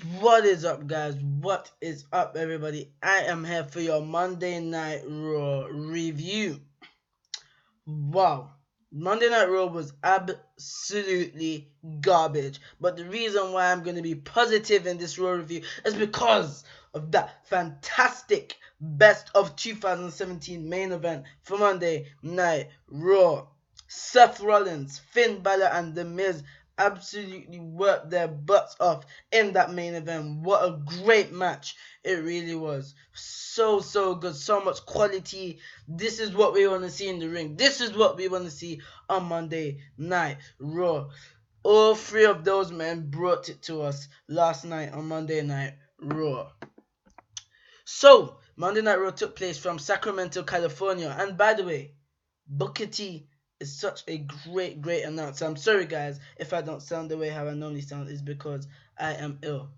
What is up, guys? What is up, everybody? I am here for your Monday Night Raw review. Wow. Monday Night Raw was absolutely garbage. But the reason why I'm going to be positive in this Raw review is because of that fantastic Best of 2017 main event for Monday Night Raw. Seth Rollins, Finn Balor, and The Miz absolutely worked their butts off in that main event. What a great match it really was. So good, so much quality. This is what we want to see in the ring. This is what we want to see on Monday Night Raw. All three of those men brought it to us last night on Monday Night Raw. So, Monday Night Raw took place from Sacramento, California. And by the way, Booker T is such a great announcer. I'm sorry, guys, if I don't sound the way how I normally sound. It's because I am ill.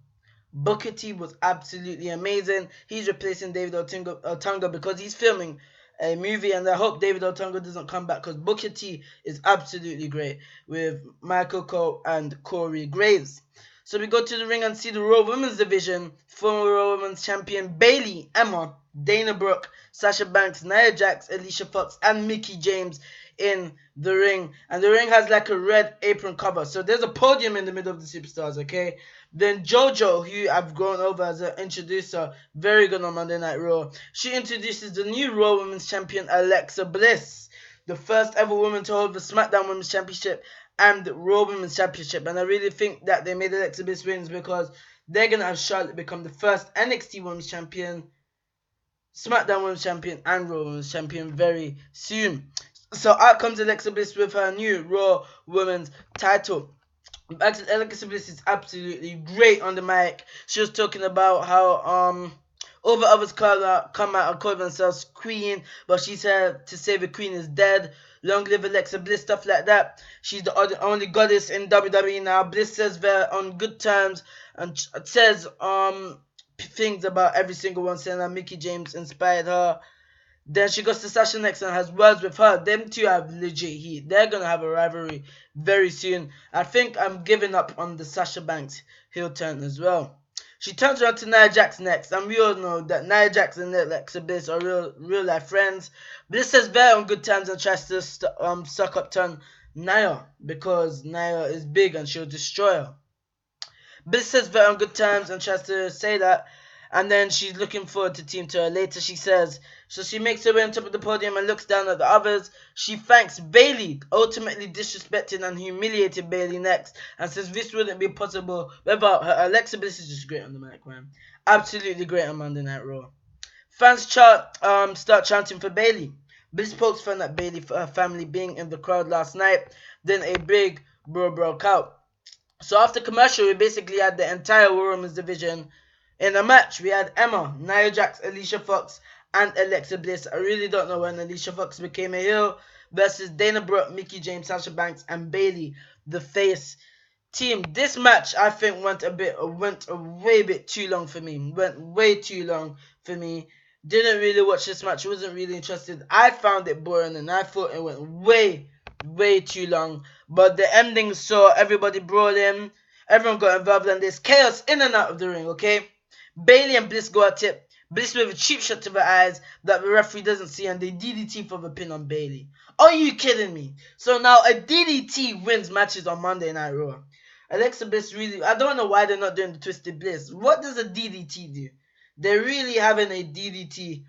Booker T was absolutely amazing. He's replacing David Otunga because he's filming a movie, and I hope David Otunga doesn't come back because Booker T is absolutely great with Michael Cole and Corey Graves. So we go to the ring and see the Raw Women's Division. Former Raw Women's Champion Bayley, Emma, Dana Brooke, Sasha Banks, Nia Jax, Alicia Fox, and Mickie James in the ring. And the ring has like a red apron cover. So there's a podium in the middle of the superstars, okay? Then JoJo, who I've grown over as an introducer, very good on Monday Night Raw. She introduces the new Raw Women's Champion, Alexa Bliss, the first ever woman to hold the SmackDown Women's Championship and Raw Women's Championship. And I really think that they made Alexa Bliss wins because they're going to have Charlotte become the first NXT Women's Champion, SmackDown Women's Champion, and Raw Women's Champion very soon. So out comes Alexa Bliss with her new Raw Women's title. Alexa Bliss is absolutely great on the mic. She was talking about how all the others come out and call themselves Queen, but she said to say the Queen is dead. Long live Alexa Bliss, stuff like that. She's the only goddess in WWE now. Bliss says they're on good terms and says things about every single one, saying that Mickie James inspired her. Then she goes to Sasha next and has words with her. Them two have legit heat. They're going to have a rivalry very soon. I think I'm giving up on the Sasha Banks heel turn as well. She turns around to Nia Jax next, and we all know that Nia Jax and Alexa Bliss are real life friends. Bliss says they're on good terms and tries to suck up turn Nia because Nia is big and she'll destroy her. Bliss says they're on good terms and tries to say that, and then she's looking forward to Team Tour. Later she says, so she makes her way on top of the podium and looks down at the others. She thanks Bayley, ultimately disrespecting and humiliating Bayley next, and says this wouldn't be possible without her. Alexa Bliss is just great on the mic, man. Absolutely great on Monday Night Raw. Fans start chanting for Bayley. Bliss pokes fun at Bayley for her family being in the crowd last night. Then a big brawl broke out. So after commercial, we basically had the entire Women's Division in a match. We had Emma, Nia Jax, Alicia Fox, and Alexa Bliss. I really don't know when Alicia Fox became a heel versus Dana Brooke, Mickie James, Sasha Banks, and Bayley, the face team. This match I think went a way bit too long for me. Went way too long for me. Didn't really watch this match. Wasn't really interested. I found it boring and I thought it went way too long. But the ending saw everybody brawling. Everyone got involved and there's chaos in and out of the ring, okay? Bayley and Bliss go at it. Bliss with a cheap shot to the eyes that the referee doesn't see, and they DDT for the pin on Bayley. Are you kidding me? So now a DDT wins matches on Monday Night Raw. Alexa Bliss really, I don't know why they're not doing the Twisted Bliss. What does a DDT do? They're really having a DDT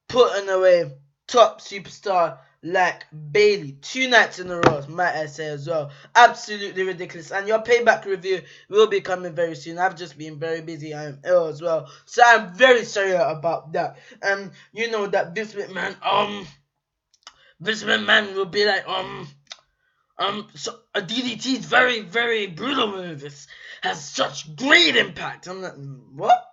putting away top superstar like Bayley 2 nights in a row, might I say as well. Absolutely ridiculous. And your Payback review will be coming very soon. I've just been very busy. I'm ill as well, so I'm very sorry about that. And you know that Vince McMahon will be like so a DDT is very brutal move. It has such great impact. I'm like, what?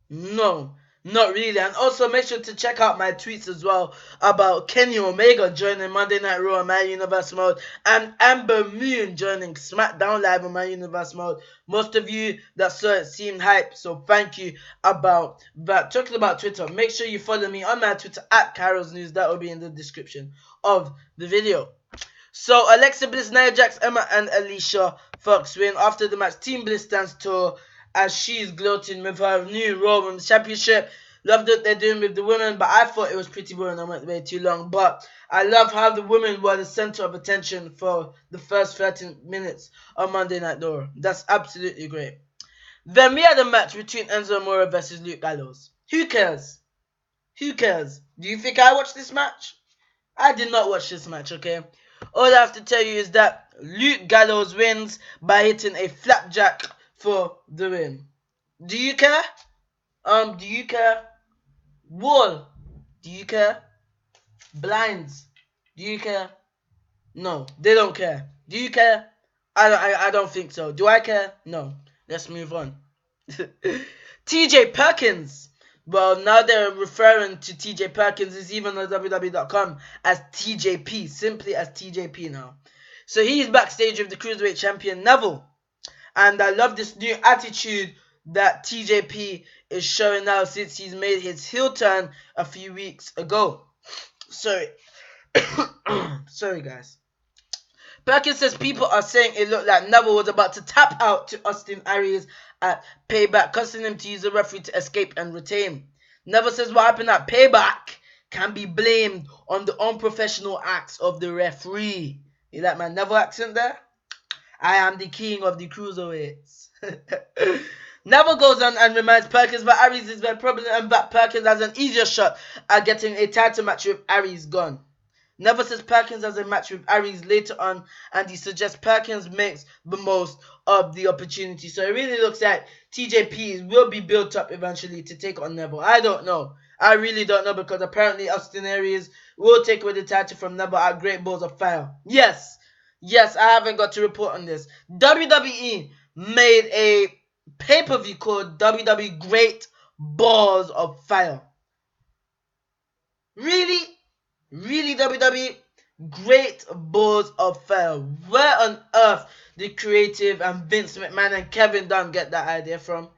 No, not really. And also make sure to check out my tweets as well about Kenny Omega joining Monday Night Raw on My Universe Mode and Amber Moon joining SmackDown Live on My Universe Mode. Most of you that saw it seemed hype, so thank you about that. Talking about Twitter, make sure you follow me on my Twitter at khaironews. That will be in the description of the video. So Alexa Bliss, Nia Jax, Emma, and Alicia Fox win. After the match, Team Bliss stands tall as she's gloating with her new Raw Women's Championship. Loved what they're doing with the women, but I thought it was pretty boring and went way too long. But I love how the women were the center of attention for the first 13 minutes of Monday Night Raw. That's absolutely great. Then we had a match between Enzo Amore versus Luke Gallows. Who cares? Who cares? Do you think I watched this match? I did not watch this match, okay? All I have to tell you is that Luke Gallows wins by hitting a flapjack for the win. Do you care? Do you care? Wall, do you care? Blinds, do you care? No, they don't care. Do you care? I don't think so. Do I care? No. Let's move on. TJ Perkins. Well, now they're referring to TJ Perkins, is even on WWE.com, as TJP, simply as TJP now. So he's backstage with the Cruiserweight Champion Neville. And I love this new attitude that TJP is showing now since he's made his heel turn a few weeks ago. Sorry. Sorry, guys. Perkins says people are saying it looked like Neville was about to tap out to Austin Aries at Payback, causing him to use the referee to escape and retain. Neville says what happened at Payback can be blamed on the unprofessional acts of the referee. You like my Neville accent there? I am the king of the cruiserweights. Neville goes on and reminds Perkins that Aries is very problem and that Perkins has an easier shot at getting a title match with Aries gone. Neville says Perkins has a match with Aries later on, and he suggests Perkins makes the most of the opportunity. So it really looks like TJP will be built up eventually to take on Neville. I don't know. I really don't know, because apparently Austin Aries will take away the title from Neville at Great Balls of Fire. Yes, I haven't got to report on this. WWE made a pay-per-view called WWE Great Balls of Fire. Really, WWE? Great Balls of Fire. Where on earth did creative and Vince McMahon and Kevin Dunn get that idea from?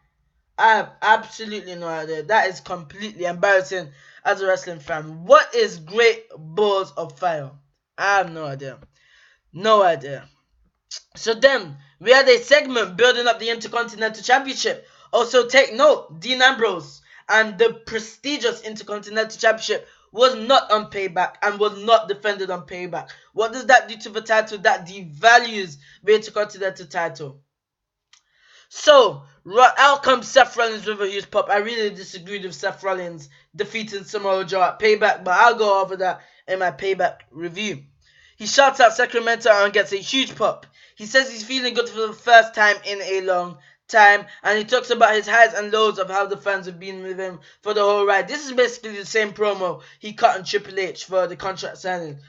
I have absolutely no idea. That is completely embarrassing as a wrestling fan. What is Great Balls of Fire? I have no idea. No idea. So then, we had a segment building up the Intercontinental Championship. Also, take note, Dean Ambrose and the prestigious Intercontinental Championship was not on Payback and was not defended on Payback. What does that do to the title? That devalues the Intercontinental title. So, out comes Seth Rollins with a huge pop. I really disagreed with Seth Rollins defeating Samoa Joe at Payback, but I'll go over that in my Payback review. He shouts out Sacramento and gets a huge pop. He says he's feeling good for the first time in a long time, and he talks about his highs and lows of how the fans have been with him for the whole ride. This is basically the same promo he cut on Triple H for the contract signing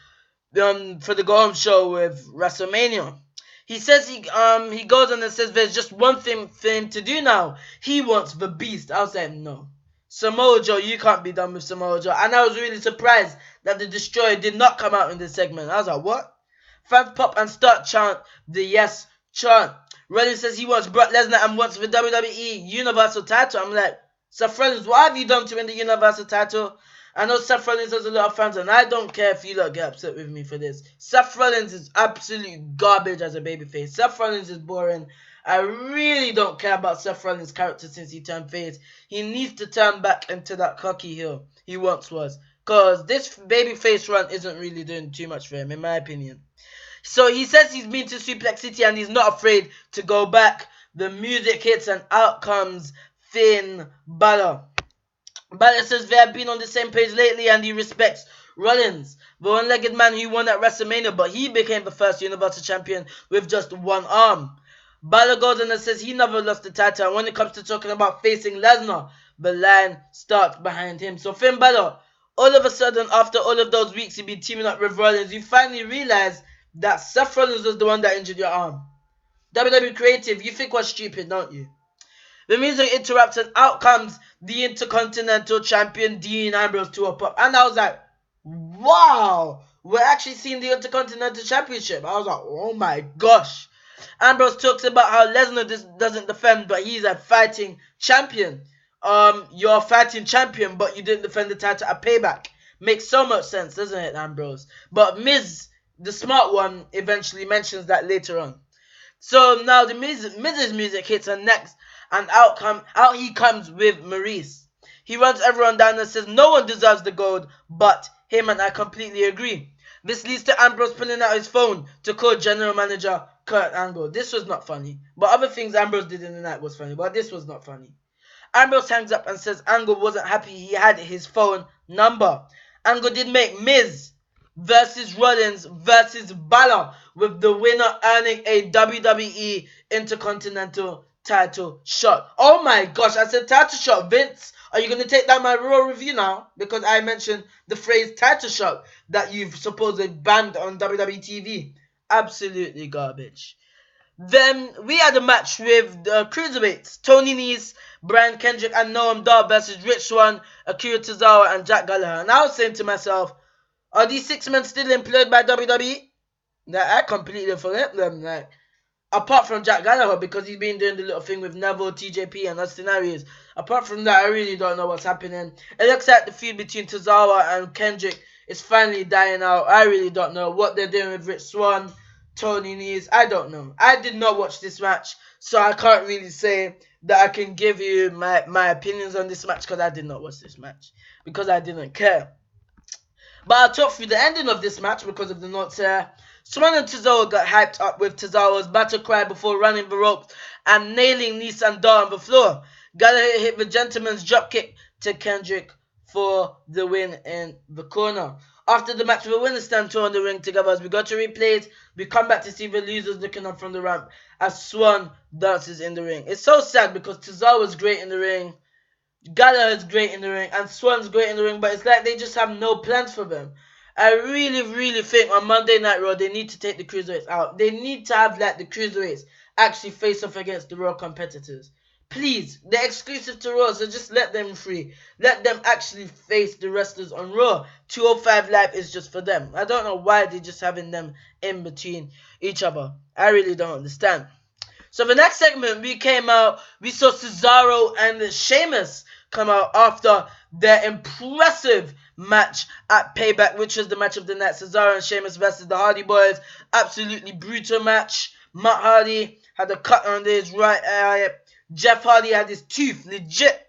for the go-home show with WrestleMania. He says he goes on and says there's just one thing for him to do now. He wants the Beast. I was like, no. Samoa Joe, you can't be done with Samoa Joe. And I was really surprised that the Destroyer did not come out in this segment. I was like, what? Fans pop and start chant the yes chant. Rollins says he wants Brock Lesnar and wants the WWE Universal title. I'm like, Seth Rollins, what have you done to win the Universal title? I know Seth Rollins has a lot of fans, and I don't care if you lot get upset with me for this. Seth Rollins is absolute garbage as a babyface. Seth Rollins is boring. I really don't care about Seth Rollins' character since he turned face. He needs to turn back into that cocky heel he once was. Because this babyface run isn't really doing too much for him, in my opinion. So he says he's been to Suplex City and he's not afraid to go back. The music hits and out comes Finn Balor. Balor says they have been on the same page lately and he respects Rollins, the one-legged man who won at WrestleMania, but he became the first Universal Champion with just one arm. Balor goes on and says he never lost the title, and when it comes to talking about facing Lesnar, the line starts behind him. So Finn Balor, all of a sudden, after all of those weeks you've been teaming up with Rollins, you finally realize that Seth Rollins was the one that injured your arm. WWE Creative, you think we're stupid, don't you? The music interrupts and out comes the Intercontinental Champion Dean Ambrose to a pop. And I was like, wow, we're actually seeing the Intercontinental Championship. I was like, oh my gosh. Ambrose talks about how Lesnar doesn't defend, but he's a fighting champion. You're a fighting champion, but you didn't defend the title at Payback. Makes so much sense, doesn't it, Ambrose? But Miz the smart one eventually mentions that later on. So now the Miz's music hits, and next, and out he comes with Maurice. He runs everyone down and says no one deserves the gold but him, and I completely agree. This leads to Ambrose pulling out his phone to call General Manager Kurt Angle. This was not funny, but other things Ambrose did in the night was funny, but this was not funny. Ambrose hangs up and says Angle wasn't happy he had his phone number. Angle did make Miz versus Rollins versus Balor, with the winner earning a WWE Intercontinental title shot. Oh my gosh, I said title shot. Vince, are you going to take down my Raw review now? Because I mentioned the phrase title shot that you've supposedly banned on WWE TV. Absolutely garbage. Then we had a match with the Cruiserweights. Tony Nese, Brian Kendrick, and Noam Dar versus Rich Swann, Akira Tozawa, and Jack Gallagher. And I was saying to myself, are these 6 men still employed by WWE? I completely forget them. Apart from Jack Gallagher, because he's been doing the little thing with Neville, TJP, and Austin Aries. Apart from that, I really don't know what's happening. It looks like the feud between Tozawa and Kendrick is finally dying out. I really don't know what they're doing with Rich Swann, Tony Nese. I don't know. I did not watch this match, so I can't really say that I can give you my opinions on this match, because I did not watch this match, because I didn't care. But I'll talk through the ending of this match because of the notes here. Swann and Tozawa got hyped up with Tozawa's battle cry before running the ropes and nailing Nese and Dar on the floor. Gallagher hit the gentleman's dropkick to Kendrick for the win in the corner. After the match, the winners stand tall in the ring together. As we go to replays, we come back to see the losers looking up from the ramp as Swann dances in the ring. It's so sad because Tozawa's great in the ring, Gallagher's great in the ring, and Swann's great in the ring, but it's like they just have no plans for them. I really think on Monday Night Raw they need to take the Cruiserweights out. They need to have the Cruiserweights actually face off against the Raw competitors. Please, they're exclusive to Raw, so just let them free. Let them actually face the wrestlers on Raw. 205 Live is just for them. I don't know why they're just having them in between each other. I really don't understand. So the next segment, we saw Cesaro and Sheamus come out after their impressive match at Payback, which was the match of the night. Cesaro and Sheamus versus the Hardy Boys. Absolutely brutal match. Matt Hardy had a cut on his right eye. Jeff Hardy had his tooth legit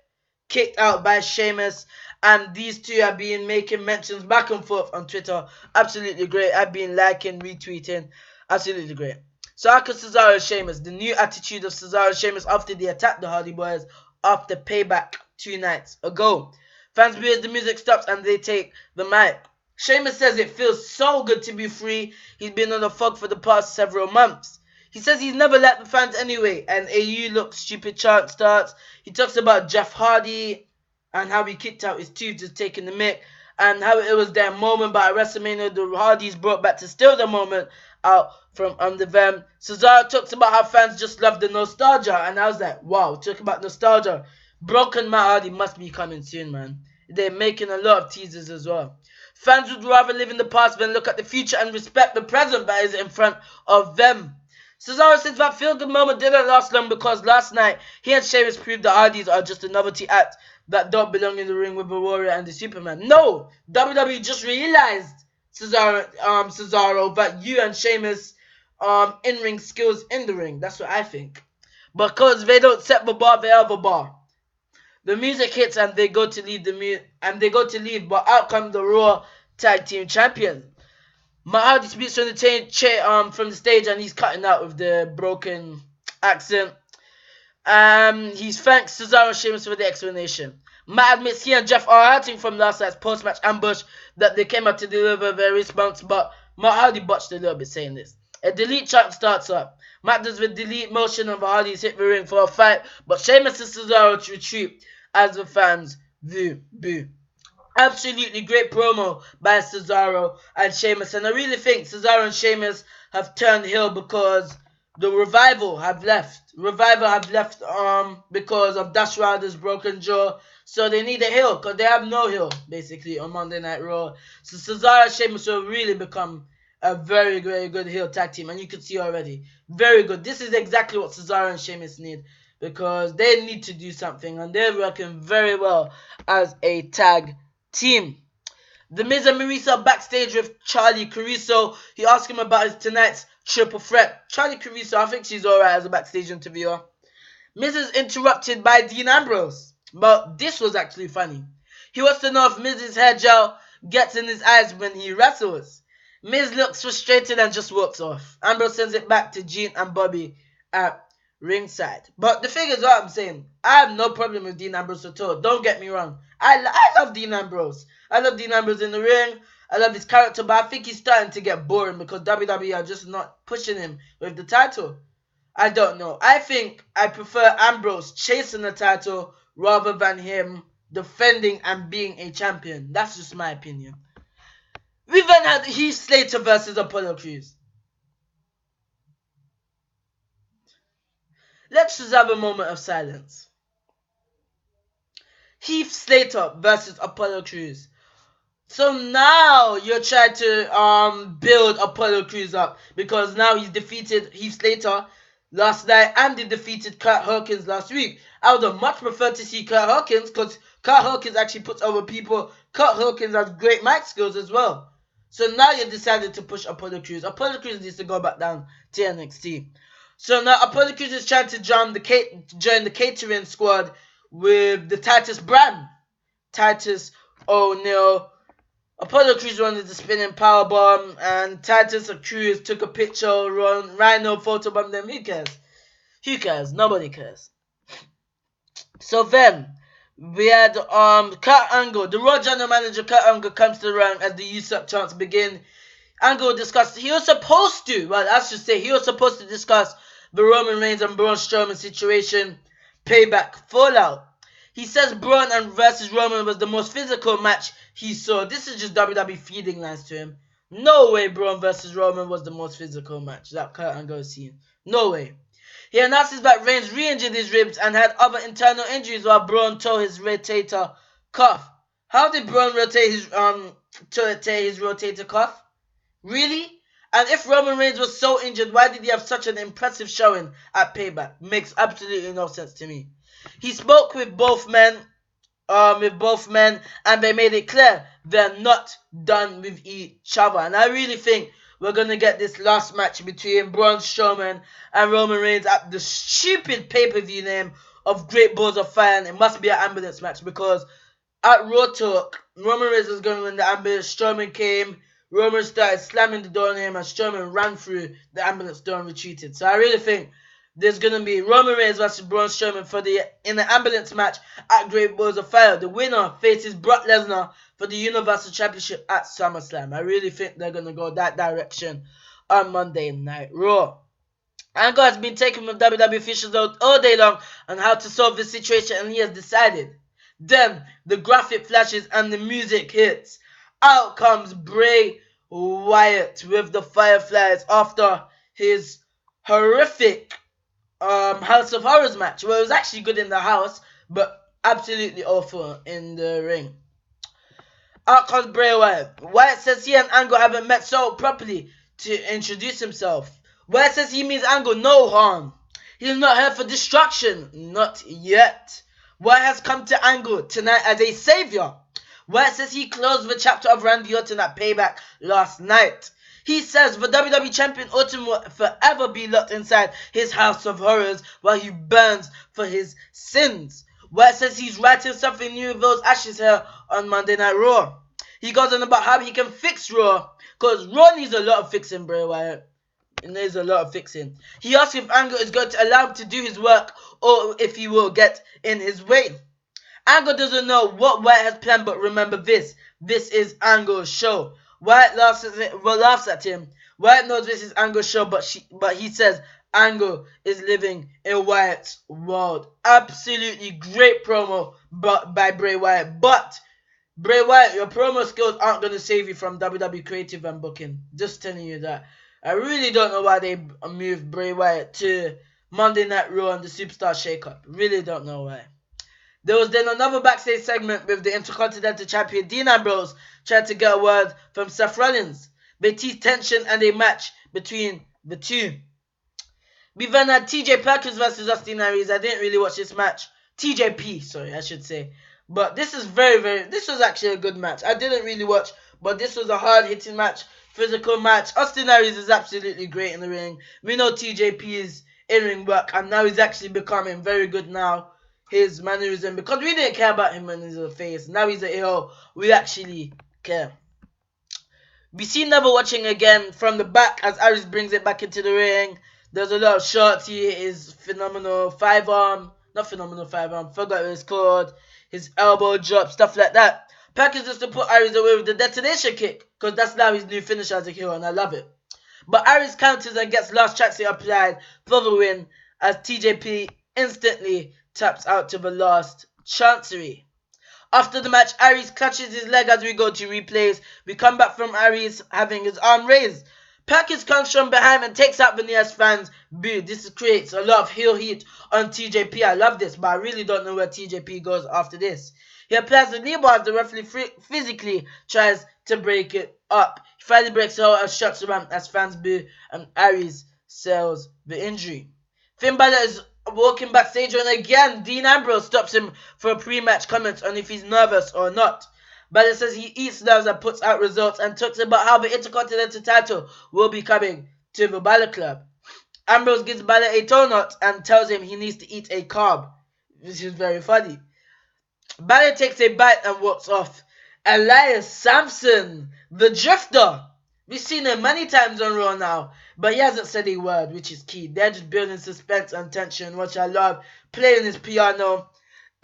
kicked out by Sheamus. And these two have been making mentions back and forth on Twitter. Absolutely great. I've been liking, retweeting. Absolutely great. So how could Cesaro and Sheamus, the new attitude of Cesaro and Sheamus after they attacked the Hardy Boys after Payback 2 nights ago. Fans boo as the music stops and they take the mic. Sheamus says it feels so good to be free. He's been on the fog for the past several months. He says he's never liked the fans anyway, and AU looks stupid chant starts. He talks about Jeff Hardy and how he kicked out his tooth just taking the mic, and how it was their moment, but at WrestleMania the Hardys brought back to steal the moment out from under them. Cesaro talks about how fans just love the nostalgia, and I was like, wow, talk about nostalgia. Broken Matt Hardy must be coming soon, man. They're making a lot of teasers as well. Fans would rather live in the past than look at the future and respect the present that is in front of them. Cesaro says that feel-good moment didn't last long because last night he and Sheamus proved the Hardys are just a novelty act that don't belong in the ring with the Warrior and the Superman. No! WWE just realized, Cesaro, that you and Sheamus in-ring skills in the ring. That's what I think. Because they don't set the bar, they have a bar. The music hits and they go to leave, but out come the Raw Tag Team Champions. Matt Hardy speaks from the stage and he's cutting out with the broken accent. He thanks Cesaro and Sheamus for the explanation. Matt admits he and Jeff are hurting from last night's post-match ambush that they came out to deliver their response, but Matt Hardy botched a little bit saying this. A delete chant starts up. Matt does the delete motion and the Hardys hit the ring for a fight, but Sheamus and Cesaro retreat as the fans boo. Absolutely great promo by Cesaro and Sheamus, and I really think Cesaro and Sheamus have turned heel because the Revival have left. Because of Dash Wilder's broken jaw, so they need a heel because they have no heel basically on Monday Night Raw. So Cesaro and Sheamus will really become a very, very good heel tag team, and you can see already, very good. This is exactly what Cesaro and Sheamus need because they need to do something, and they're working very well as a tag team. The Miz and Maurice backstage with Charlie Caruso. He asked him about his tonight's triple threat. Charlie Caruso, I think she's alright as a backstage interviewer. Miz is interrupted by Dean Ambrose. But this was actually funny. He wants to know if Miz's hair gel gets in his eyes when he wrestles. Miz looks frustrated and just walks off. Ambrose sends it back to Gene and Bobby at ringside. But the thing is what I'm saying, I have no problem with Dean Ambrose at all. Don't get me wrong. I love Dean Ambrose. I love Dean Ambrose in the ring. I love his character, but I think he's starting to get boring because WWE are just not pushing him with the title. I don't know. I think I prefer Ambrose chasing the title rather than him defending and being a champion. That's just my opinion. We then had Heath Slater versus Apollo Crews. Let's just have a moment of silence. Heath Slater versus Apollo Crews. So now you're trying to build Apollo Crews up because now he's defeated Heath Slater last night and he defeated Kurt Hawkins last week. I would have much preferred to see Kurt Hawkins because Kurt Hawkins actually puts over people. Kurt Hawkins has great mic skills as well. So now you decided to push Apollo Crews. Apollo Crews needs to go back down to NXT. So now Apollo Crews is trying to join the catering squad with the Titus Brand. Titus O'Neil. Apollo Crews wanted the spinning powerbomb and Titus Crews took a picture, Rhino photobombed them. Who cares? Who cares? Nobody cares. So then we had Kurt Angle. The Raw General Manager Kurt Angle comes to the ring as the Usurp chants begin. Angle discussed, he was supposed to discuss the Roman Reigns and Braun Strowman situation, Payback, Fallout. He says Braun and versus Roman was the most physical match he saw. This is just WWE feeding lines to him. No way Braun versus Roman was the most physical match that Kurt Angle has seen. No way. He announces that Reigns re-injured his ribs and had other internal injuries while Braun tore his rotator cuff. How did Braun tear his rotator cuff? Really? And if Roman Reigns was so injured, why did he have such an impressive showing at Payback? Makes absolutely no sense to me. He spoke with both men, and they made it clear they're not done with each other. And I really think we're gonna get this last match between Braun Strowman and Roman Reigns at the stupid pay-per-view name of Great Balls of Fire. And it must be an ambulance match because at Raw Talk, Roman Reigns was going to win the ambulance. Strowman came. Roman started slamming the door on him and Strowman ran through the ambulance door and retreated. So I really think there's going to be Roman Reigns versus Braun Strowman in the ambulance match at Great Balls of Fire. The winner faces Brock Lesnar for the Universal Championship at SummerSlam. I really think they're going to go that direction on Monday Night Raw. Angle has been taken with WWE officials all day long on how to solve this situation and he has decided. Then the graphic flashes and the music hits. Out comes Bray Wyatt with the Fireflies after his horrific House of Horrors match. Well, it was actually good in the house, but absolutely awful in the ring. Out comes Bray Wyatt. Wyatt says he and Angle haven't met so properly to introduce himself. Wyatt says he means Angle no harm. He's not here for destruction. Not yet. Wyatt has come to Angle tonight as a savior. Wyatt says he closed the chapter of Randy Orton at Payback last night. He says the WWE Champion Orton will forever be locked inside his House of Horrors while he burns for his sins. Wyatt says he's writing something new with those ashes here on Monday Night Raw. He goes on about how he can fix Raw, because Raw needs a lot of fixing, Bray Wyatt. It needs a lot of fixing. He asks if Angle is going to allow him to do his work or if he will get in his way. Angle doesn't know what Wyatt has planned, but remember this. This is Angle's show. Wyatt laughs at him. Wyatt knows this is Angle's show, but he says Angle is living in Wyatt's world. Absolutely great promo by Bray Wyatt. But Bray Wyatt, your promo skills aren't going to save you from WWE creative and booking. Just telling you that. I really don't know why they moved Bray Wyatt to Monday Night Raw and the Superstar Shake-Up. Really don't know why. There was then another backstage segment with the Intercontinental Champion Dean Ambrose trying to get a word from Seth Rollins. They teased tension and a match between the two. We then had TJ Perkins versus Austin Aries. I didn't really watch this match. TJP, sorry, I should say. But this is this was actually a good match. I didn't really watch But this was a hard-hitting match, physical match. Austin Aries is absolutely great in the ring. We know TJP's in-ring work, and now he's actually becoming very good now. His mannerism, because we didn't care about him when he's a face. Now he's a heel. We actually care. We see Neville watching again from the back as Aries brings it back into the ring. There's a lot of shots. He is phenomenal. Not phenomenal 5-arm. Forgot what it's called. His elbow drop, stuff like that. Pac is just to put Aries away with the detonation kick, because that's now his new finisher as a hero, and I love it. But Aries counters and gets last traction applied for the win as TJP instantly taps out to the last chancery. After the match, Aries clutches his leg as we go to replays. We come back from Aries having his arm raised. Packers comes from behind and takes out the nearest fans. Boo, this creates a lot of heel heat on TJP. I love this, but I really don't know where TJP goes after this. He applies the knee bar as the referee physically tries to break it up. He finally breaks out and shuts around as fans boo, and Aries sells the injury. Finn Balor is walking backstage, and again Dean Ambrose stops him for a pre-match comment on if he's nervous or not. Balor says he eats nerves and puts out results, and talks about how the Intercontinental title will be coming to the Balor Club. Ambrose gives Balor a donut and tells him he needs to eat a carb, which is very funny. Balor takes a bite and walks off. Elias Sampson, the Drifter. We've seen him many times on Raw now, but he hasn't said a word, which is key. They're just building suspense and tension, which I love. Playing his piano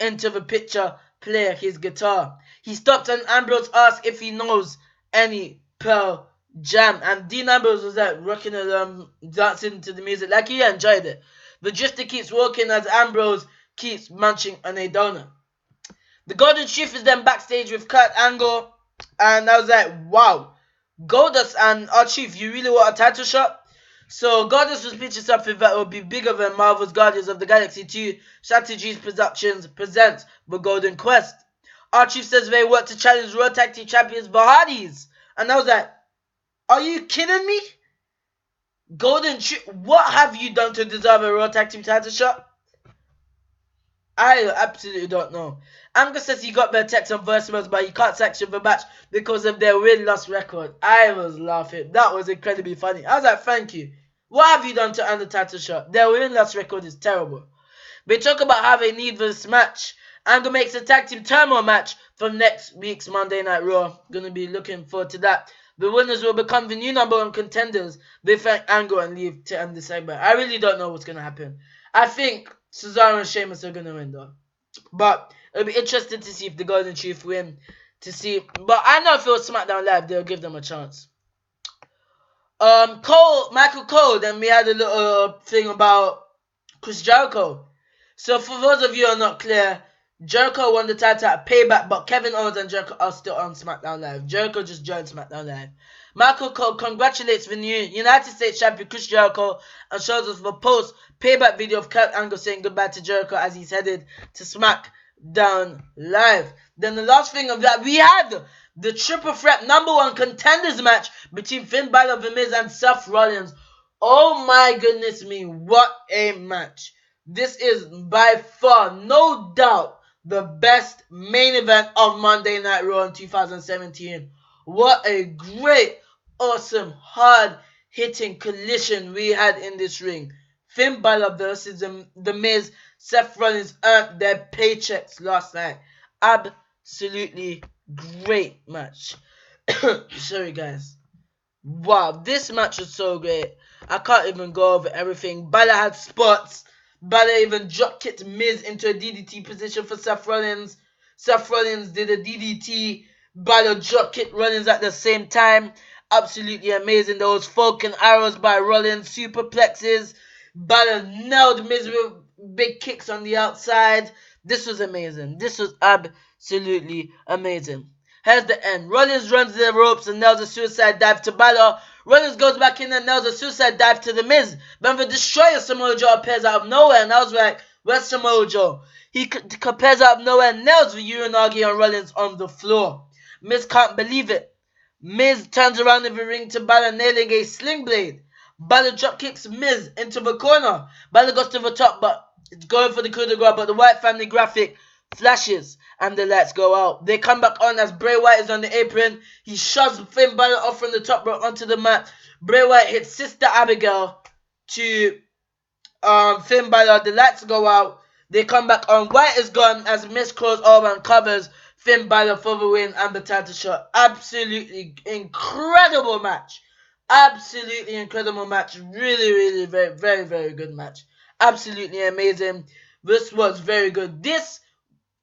into the picture, playing his guitar. He stopped and Ambrose asked if he knows any Pearl Jam, and Dean Ambrose was like rocking along, dancing to the music like he enjoyed it. The Drifter keeps walking as Ambrose keeps munching on a donut. The Golden Chief is then backstage with Kurt Angle, and I was like, wow, Goldust and our Chief, you really want a title shot? So Goldust was pitching something that will be bigger than Marvel's Guardians of the Galaxy 2. Strategies Productions presents the Golden Quest. Our Chief says they want to challenge Raw Tag Team Champions the Hardys, and I was like, are you kidding me? Golden Chief, what have you done to deserve a Raw Tag Team title shot? I absolutely don't know. Angle says he got their text and voicemails, but he can't sanction the match because of their win-loss record. I was laughing. That was incredibly funny. I was like, thank you. What have you done to earn the title shot? Their win-loss record is terrible. They talk about how they need this match. Angle makes a tag team turmoil match for next week's Monday Night Raw. Gonna be looking forward to that. The winners will become the new number one contenders. They thank Angle and leave to end the segment. I really don't know what's gonna happen. I think Cesaro and Sheamus are gonna win though. But it'll be interesting to see if the Golden Chief win. But I know if it was SmackDown Live, they'll give them a chance. Michael Cole, then we had a little thing about Chris Jericho. So for those of you who are not clear, Jericho won the title at Payback, but Kevin Owens and Jericho are still on SmackDown Live. Jericho just joined SmackDown Live. Michael Cole congratulates the new United States champion Chris Jericho and shows us the post-Payback video of Kurt Angle saying goodbye to Jericho as he's headed to SmackDown Live. Then the last thing of that, we had the triple threat number one contenders match between Finn Balor, The Miz, and Seth Rollins. Oh my goodness me, what a match. This is by far, no doubt, the best main event of Monday Night Raw in 2017. What a great, awesome, hard-hitting collision we had in this ring. Finn Balor versus the Miz. Seth Rollins earned their paychecks last night. Absolutely great match. Sorry, guys. Wow, this match was so great. I can't even go over everything. Balor had spots. Balor even drop-kicked Miz into a DDT position for Seth Rollins. Seth Rollins did a DDT. Balor drop-kicked Rollins at the same time. Absolutely amazing. Those Falcon arrows by Rollins. Superplexes. Balor nailed Miz with big kicks on the outside. This was amazing. This was absolutely amazing. Here's the end. Rollins runs the ropes and nails a suicide dive to Balor. Rollins goes back in and nails a suicide dive to the Miz. Then the Destroyer Samoa Joe appears out of nowhere, and I was like, where's Samoa Joe? He appears out of nowhere and nails the Uranagi on Rollins on the floor. Miz can't believe it. Miz turns around in the ring to Balor, nailing a sling blade. Balor drop kicks Miz into the corner. Balor goes to the top, but it's going for the coup de grace, but the Wyatt family graphic flashes, and the lights go out. They come back on as Bray Wyatt is on the apron. He shoves Finn Balor off from the top rope onto the mat. Bray Wyatt hits Sister Abigail to Finn Balor. The lights go out. They come back on. Wyatt is gone as Miz crawls over and covers Finn Balor for the win and the title shot. Absolutely incredible match. Absolutely incredible match. Really, very good match. Absolutely amazing. This was very good. This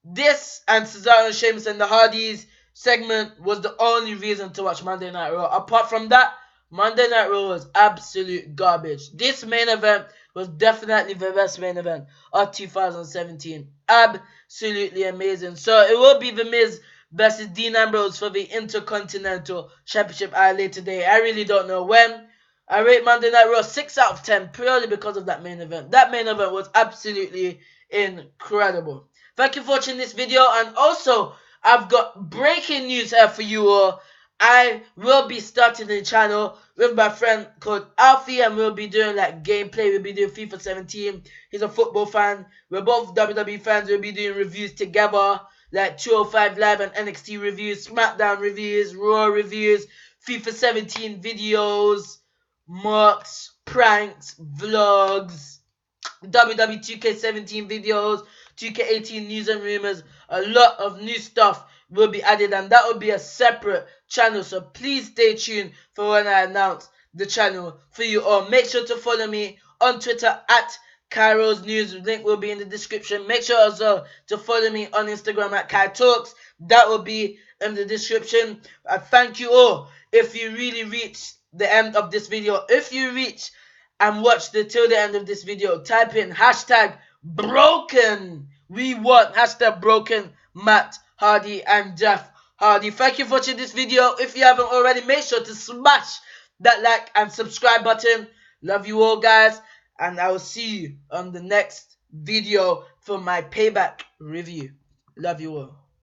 and Cesaro and Sheamus and the Hardys segment was the only reason to watch Monday Night Raw. Apart from that, Monday Night Raw was absolute garbage. This main event was definitely the best main event of 2017. Absolutely amazing. So it will be The Miz versus Dean Ambrose for the Intercontinental Championship later today. I really don't know when. I rate Monday Night Raw 6 out of 10 purely because of that main event. That main event was absolutely incredible. Thank you for watching this video, and also I've got breaking news here for you all. I will be starting the channel with my friend called Alfie, and we'll be doing like gameplay. We'll be doing FIFA 17. He's a football fan. We're both WWE fans. We'll be doing reviews together, like 205 Live and NXT reviews, SmackDown reviews, Raw reviews, FIFA 17 videos, mocks, pranks, vlogs, WWE 2K17 videos, 2K18 news and rumors. A lot of new stuff will be added, and that will be a separate channel, so please stay tuned for when I announce the channel for you all. Make sure to follow me on Twitter at Khairo's News. Link will be in the description. Make sure also to follow me on Instagram at KhaiTalks. That will be in the description. I thank you all. If you really reach the end of this video, if you reach and watch till the end of this video, type in hashtag broken. We want hashtag broken Matt Hardy and Jeff Hardy. Thank you for watching this video. If you haven't already, make sure to smash that like and subscribe button. Love you all, guys, and I will see you on the next video for my Payback review. Love you all.